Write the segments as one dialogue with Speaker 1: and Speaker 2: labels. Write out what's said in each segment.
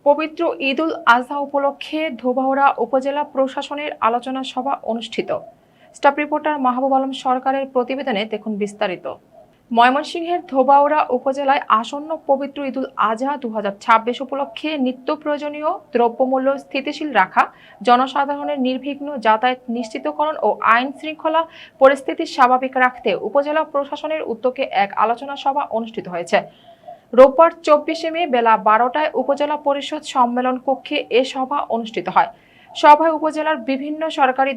Speaker 1: পবিত্র ঈদুল আজহা উপলক্ষে ধোবাউড়া উপজেলা প্রশাসনের আলোচনা সভা অনুষ্ঠিত। স্টাফ রিপোর্টার মাহবুব আলম সরকারের প্রতিবেদনে দেখুন বিস্তারিত। ময়মনসিংহের ধোবাউড়া উপজেলায় আসন্ন পবিত্র ঈদুল আজহা 2026 উপলক্ষে নিত্য প্রয়োজনীয় দ্রব্যমূল্য স্থিতিশীল রাখা, জনসাধারণের নির্বিঘ্ন যাতায়াত নিশ্চিতকরণ ও আইন শৃঙ্খলা পরিস্থিতি স্বাভাবিক রাখতে উপজেলা প্রশাসনের উদ্যোগে এক আলোচনা সভা অনুষ্ঠিত হয়েছে। রোববার 24 মে বেলা 12টায় উপজেলা পরিষদ সম্মেলন কক্ষে এ সভা অনুষ্ঠিত হয়। সভায় উপজেলার বিভিন্ন সরকারি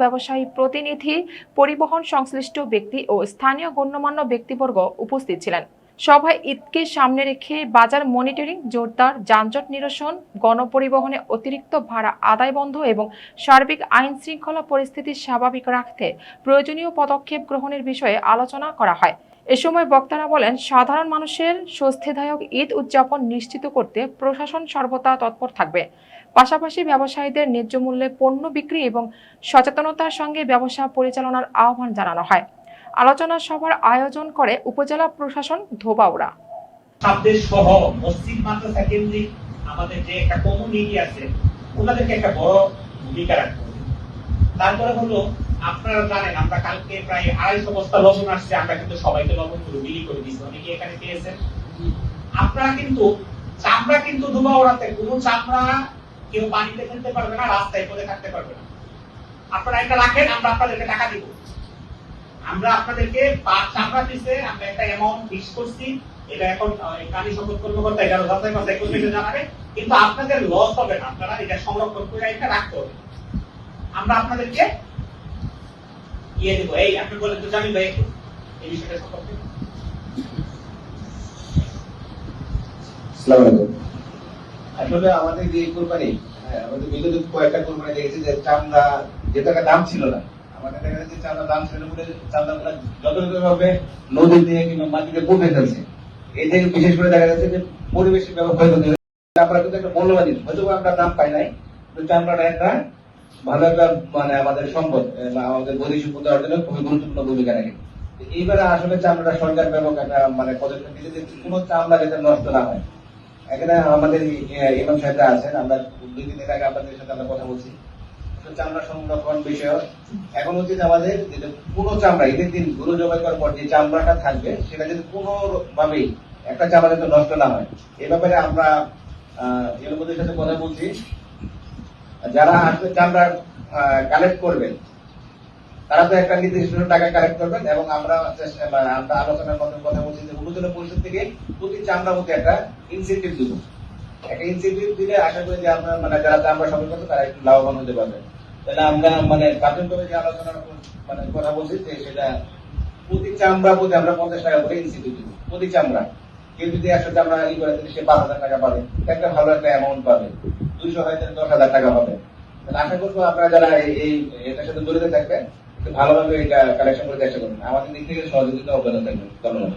Speaker 1: ব্যবসায়ী প্রতিনিধি, পরিবহন সংশ্লিষ্ট ব্যক্তি ও স্থানীয় গণ্যমান্য ব্যক্তিবর্গ উপস্থিত ছিলেন। সভায় ঈদকে সামনে রেখে বাজার মনিটরিং জোরদার, যানজট নিরসন, গণপরিবহনে অতিরিক্ত ভাড়া আদায় বন্ধ এবং সার্বিক আইন শৃঙ্খলা পরিস্থিতি স্বাভাবিক রাখতে প্রয়োজনীয় পদক্ষেপ গ্রহণের বিষয়ে আলোচনা করা হয়। এ সময় বক্তারা বলেন, সাধারণ মানুষের স্বস্তিদায়ক ঈদ উদযাপন নিশ্চিত করতে প্রশাসন সর্বদা তৎপর থাকবে। পাশাপাশি ব্যবসায়ীদের ন্যায্য মূল্যে পণ্য বিক্রি এবং সচেতনতার সঙ্গে ব্যবসা পরিচালনার আহ্বান জানানো হয়। আলোচনা সভার আয়োজন করে উপজেলা প্রশাসন ধোবাউড়া।
Speaker 2: সহ মসজিদ মাদ্রাসা কেন্দ্রিক আমাদের যে একটা কমিউনিটি আছে, ওনাদেরকে একটা বড় ভূমিকা রাখতে হবে। তারপরে হলো, আপনারা জানেন আমরা কালকে প্রায় 250 বস্তা লবণ আসছে, আমরা কিন্তু সবাইকে লবণ গুলো বিলি করে দিচ্ছি। অনেকে এখানে পেয়েছেন। আপনারা কিন্তু চামড়া কিন্তু ধোবাউড়াতে কোনো চামড়া কেউ পানিতে ফেলতে পারবে না, রাস্তায় পড়ে থাকতে পারবে না। আপনারা এটা রাখেন, আমরা আপনাদেরকে টাকা দিব। আমরা আপনাদেরকে চামড়া পিছে আমরা একটা অ্যামাউন্ট ফিক্স করছি। এটা এখন কানি সম্পদ কর্মকর্তা এটা যাচাই করতে জানাবে, কিন্তু আপনাদের লস হবে না। আপনারা এটা সংরক্ষণ করে এটা রাখতে হবে। আমরা আপনাদেরকে ইয়ে দেবো। এই আপনি বলেন তো জানি ভাই এই বিষয়টা সম্পর্কে।
Speaker 3: আসসালামু আলাইকুম। আসলে আমাদের যে কোরবানি, আমাদের বিগত কয়েকটা কোরবানি দেখেছি যে চামড়া যে টাকা দাম ছিল না, আমাদের দেখা যাচ্ছে চামড়া দাম ছিল বলে চামড়াগুলো যথাযথভাবে নদী দিয়ে কিংবা মাটিতে পুঁতে ফেলছে। এই থেকে বিশেষ করে দেখা যাচ্ছে যে পরিবেশের ব্যবহার হতে আমরা কিন্তু একটা মূল্যবান জিনিস, হয়তো আমরা দাম পাই নাই, কিন্তু চামড়াটা একটা ভালো একটা মানে আমাদের সম্পদ, আমাদের বৈদেশিক সম্পদ অর্জনে খুবই গুরুত্বপূর্ণ ভূমিকা রাখে। এইবারে আসলে চামড়াটা সরকার ব্যাপক একটা মানে পদক্ষেপ দিতে যে কোনো চামড়া যাতে নষ্ট না হয়। এখানে আমাদের ইমাম সাহেবরা আছেন, আমরা 2 দিন আগে আপনাদের সাথে আমরা কথা বলছি চামড়া সংরক্ষণ বিষয়। এখন হচ্ছে আমাদের যেটা কোনো চামড়া ঈদের দিন গরু জবাই করার পর যে চামড়াটা থাকবে সেটা যদি কোনো ভাবেই একটা চামড়া যাতে নষ্ট না হয়, এই ব্যাপারে আমরা এলাকাদের সাথে কথা বলছি। যারা আসলে চামড়া কালেক্ট করবেন তারা তো একটা নির্দিষ্ট টাকা কালেক্ট করবেন, এবং আমরা আলোচনার মাধ্যমে কথা বলছি যে উপজেলা পরিষদ থেকে প্রতি চামড়া মধ্যে একটা ইনসেন্টিভ দিব। একটা ইনসেন্টিভ দিলে আশা করি যে আপনার মানে যারা চামড়া সংগ্রহ করবে তারা একটু লাভবান হতে পারবে। তাহলে আমরা মানে প্রাথমিকভাবে যে আলোচনা মানে কথা বলছি যে সেটা প্রতি চামড়া প্রতি আমরা 50 টাকা করে ইনসেন্টিভ দিব প্রতি চামড়া। কেউ যদি 100 চামড়া ই করে সে 5,000 টাকা পাবে, একটা ভালো একটা অ্যামাউন্ট পাবে। 200 হয় 10,000 টাকা পাবে। তাহলে আশা করবো আপনারা যারা এই এটার সাথে জড়িত থাকবেন ভালোভাবে এটা কালেকশন করে চেষ্টা করবেন। আমাদের দিক থেকে সহযোগিতা অব্যাহত থাকবে। ধন্যবাদ।